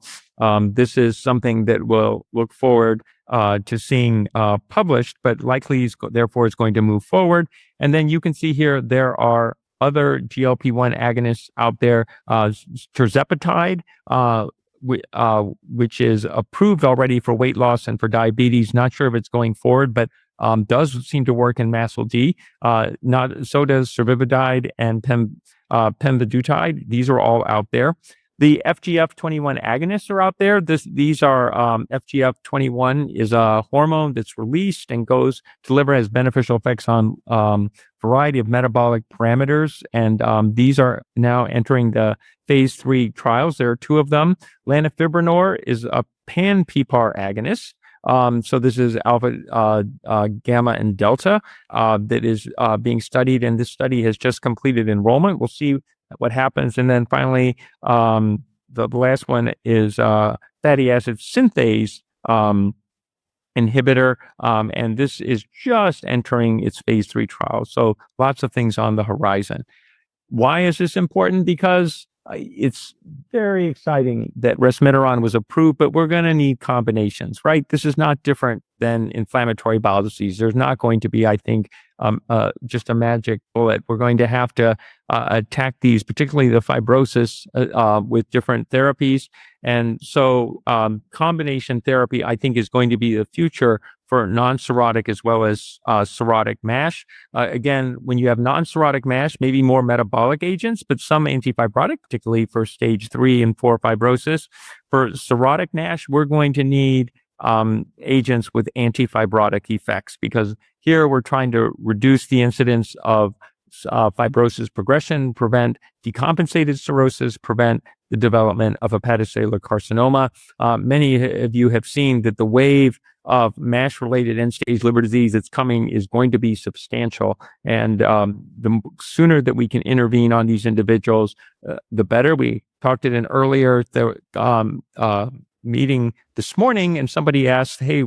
this is something that we'll look forward to seeing published, but likely therefore is going to move forward. And then you can see here, there are other GLP-1 agonists out there, tirzepatide, which is approved already for weight loss and for diabetes. Not sure if it's going forward, but does seem to work in MASLD. So does survividide and pemvidutide. These are all out there. The FGF21 agonists are out there. These are FGF21 is a hormone that's released and goes to liver, has beneficial effects on variety of metabolic parameters. And these are now entering the phase 3 trials. There are 2 of them. Lanifibranor is a pan-PPAR agonist. So this is alpha, gamma, and delta that is being studied, and this study has just completed enrollment. We'll see what happens. And then finally, the last one is fatty acid synthase inhibitor, and this is just entering its phase 3 trial. So lots of things on the horizon. Why is this important? Because it's very exciting that resmetirom was approved, but we're going to need combinations, right? This is not different than inflammatory bowel disease. There's not going to be, I think, just a magic bullet. We're going to have to attack these, particularly the fibrosis, with different therapies. And so combination therapy, I think, is going to be the future for non-cirrhotic as well as cirrhotic MASH. Again, when you have non-cirrhotic MASH, maybe more metabolic agents, but some antifibrotic, particularly for stage 3 and 4 fibrosis. For cirrhotic NASH, we're going to need agents with antifibrotic effects, because here we're trying to reduce the incidence of fibrosis progression, prevent decompensated cirrhosis, prevent the development of hepatocellular carcinoma. Many of you have seen that the wave of MASH-related end-stage liver disease that's coming is going to be substantial. And the sooner that we can intervene on these individuals, the better. We talked it in earlier meeting this morning, and somebody asked, hey,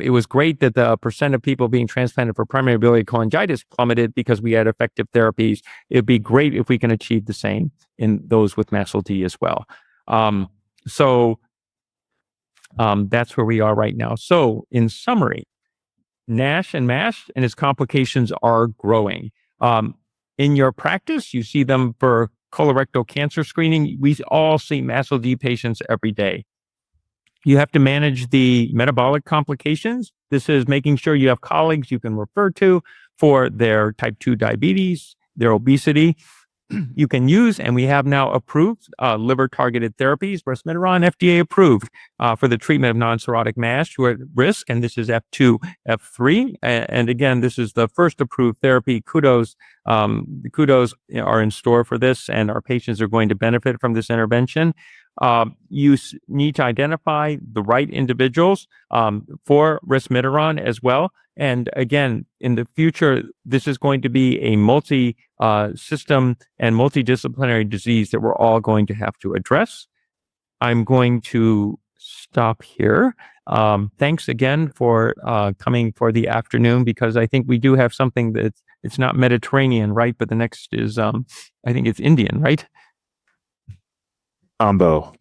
it was great that the percent of people being transplanted for primary biliary cholangitis plummeted because we had effective therapies. It'd be great if we can achieve the same in those with MASLD as well. That's where we are right now. So in summary, NASH and MASH and its complications are growing. In your practice, you see them for colorectal cancer screening. We all see MASLD patients every day. You have to manage the metabolic complications. This is making sure you have colleagues you can refer to for their type 2 diabetes, their obesity. You can use, and we have now approved liver-targeted therapies. Resmetirom, FDA approved for the treatment of non-cirrhotic MASH who are at risk, and this is F2, F3. And again, this is the first approved therapy. Kudos are in store for this, and our patients are going to benefit from this intervention. You need to identify the right individuals for resmetirom as well. And again, in the future, this is going to be a multi-system and multidisciplinary disease that we're all going to have to address. I'm going to stop here. Thanks again for coming for the afternoon, because I think we do have something that's, it's not Mediterranean, right? But the next is, I think it's Indian, right? Combo.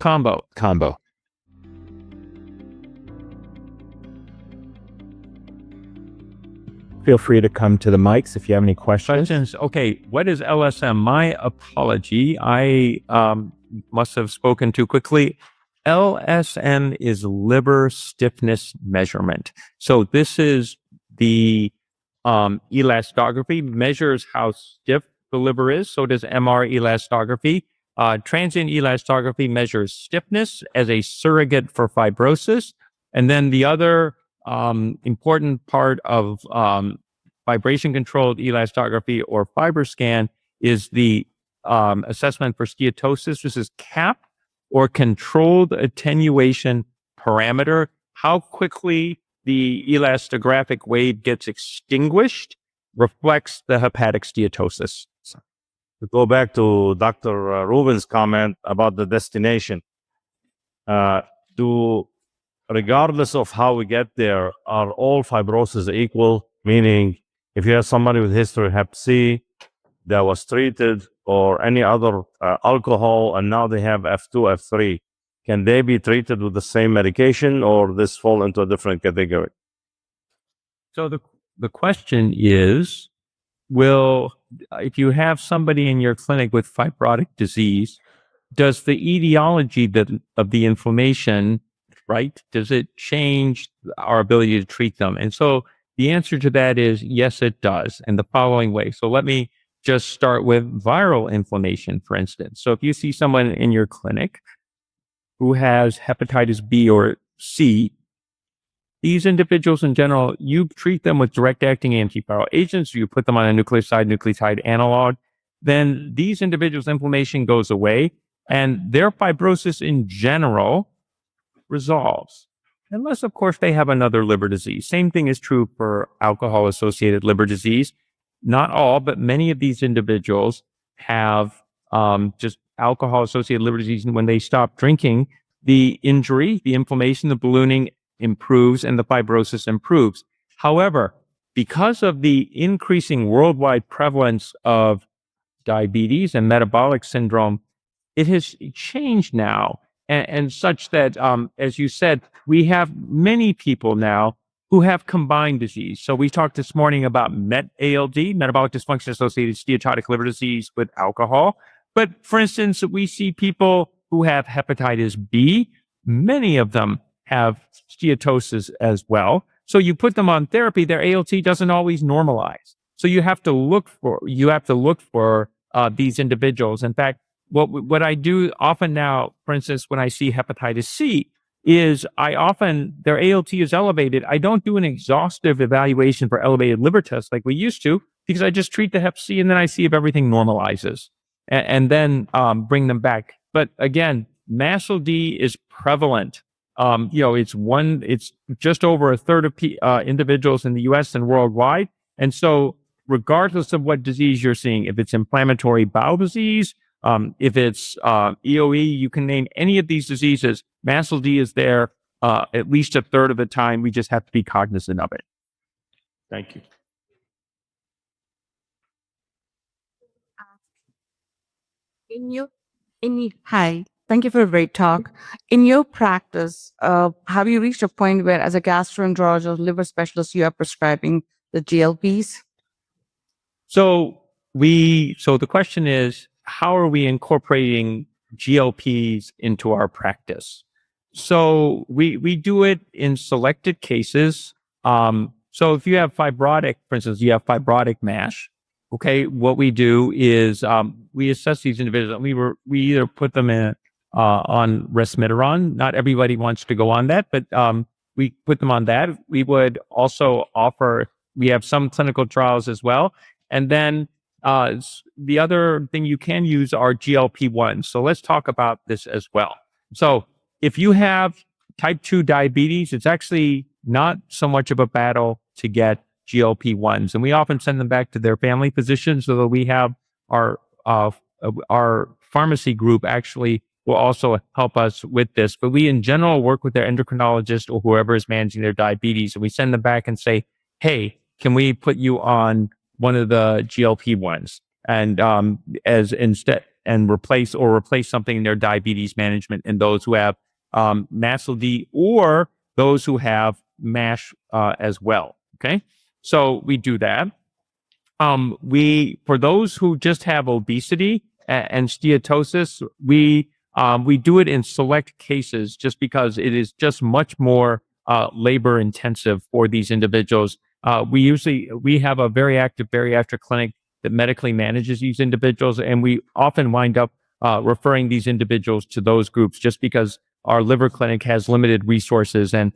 Feel free to come to the mics if you have any questions. Okay, what is LSM? My apology. I must have spoken too quickly. LSM is liver stiffness measurement. So this is the elastography, measures how stiff the liver is. So does MR elastography. Transient elastography measures stiffness as a surrogate for fibrosis. And then the other important part of vibration-controlled elastography or FibroScan is the assessment for steatosis. This is CAP, or controlled attenuation parameter. How quickly the elastographic wave gets extinguished reflects the hepatic steatosis. To go back to Dr. Rubin's comment about the destination, regardless of how we get there, are all fibroses equal? Meaning, if you have somebody with history of Hep C that was treated, or any other alcohol, and now they have F2, F3, can they be treated with the same medication, or this fall into a different category? So the question is, if you have somebody in your clinic with fibrotic disease, does the etiology of the inflammation, right, does it change our ability to treat them? And so the answer to that is yes, it does, in the following way. So let me just start with viral inflammation, for instance. So if you see someone in your clinic who has hepatitis B or C, these individuals in general, you treat them with direct-acting antiviral agents, you put them on a nucleoside-nucleotide analog, then these individuals' inflammation goes away, and their fibrosis in general resolves. unless, of course, they have another liver disease. Same thing is true for alcohol-associated liver disease. Not all, but many of these individuals have just alcohol-associated liver disease. And when they stop drinking, the injury, the inflammation, the ballooning improves and the fibrosis improves. However, because of the increasing worldwide prevalence of diabetes and metabolic syndrome, it has changed now, and such that, as you said, we have many people now who have combined disease. So we talked this morning about MASLD, metabolic dysfunction-associated steatotic liver disease with alcohol. But for instance, we see people who have hepatitis B. Many of them have steatosis as well. So you put them on therapy, their ALT doesn't always normalize. So you have to look for these individuals. In fact, what I do often now, for instance, when I see hepatitis C, is their ALT is elevated. I don't do an exhaustive evaluation for elevated liver tests like we used to, because I just treat the hep C and then I see if everything normalizes and then bring them back. But again, MASLD is prevalent. It's just over a third of individuals in the US and worldwide. And so regardless of what disease you're seeing, if it's inflammatory bowel disease, if it's EOE, you can name any of these diseases, MASLD is there at least a third of the time. We just have to be cognizant of it. Thank you. Hi, thank you for a great talk. In your practice, have you reached a point where, as a gastroenterologist, liver specialist, you are prescribing the GLPs? So the question is, how are we incorporating GLPs into our practice? So we do it in selected cases. So if you have fibrotic, for instance, you have fibrotic MASH. Okay, what we do is we assess these individuals. We either put them on resmetirom. Not everybody wants to go on that, but we put them on that. We would also offer. We have some clinical trials as well, and then the other thing you can use are GLP-1s. So let's talk about this as well. So if you have type 2 diabetes, it's actually not so much of a battle to get GLP-1s. And we often send them back to their family physician, so that we have our pharmacy group actually will also help us with this. But we in general work with their endocrinologist or whoever is managing their diabetes. And we send them back and say, hey, can we put you on one of the GLP-1s and replace something in their diabetes management in those who have MASLD or those who have MASH as well. Okay, so we do that. For those who just have obesity and steatosis, we do it in select cases just because it is just much more labor intensive for these individuals. We have a very active bariatric clinic that medically manages these individuals, and we often wind up referring these individuals to those groups just because our liver clinic has limited resources. And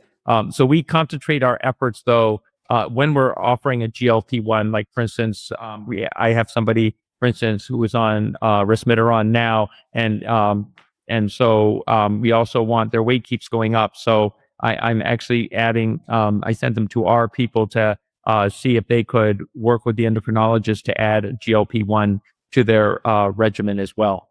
so we concentrate our efforts, though, when we're offering a GLP-1, like for instance, I have somebody, for instance, who is on resmetirom now, and so we also want their weight keeps going up. So I'm actually adding. I sent them to our people to see if they could work with the endocrinologist to add a GLP-1 to their regimen as well.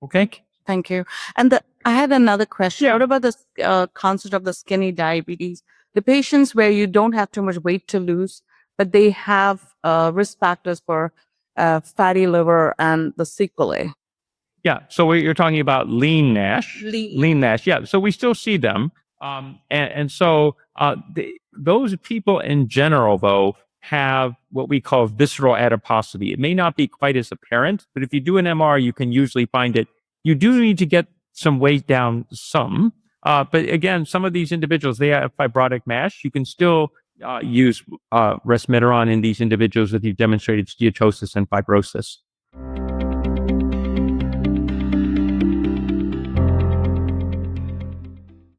Okay. Thank you. And I had another question. What about the concept of the skinny diabetes? The patients where you don't have too much weight to lose, but they have risk factors for fatty liver and the sequelae. Yeah. So you're talking about lean NASH. Lean NASH. Yeah. So we still see them. So those people in general, though, have what we call visceral adiposity. It may not be quite as apparent, but if you do an MR, you can usually find it. You do need to get some weight down some. But again, some of these individuals, they have fibrotic MASH. You can still use resmetirom in these individuals if you've demonstrated steatosis and fibrosis.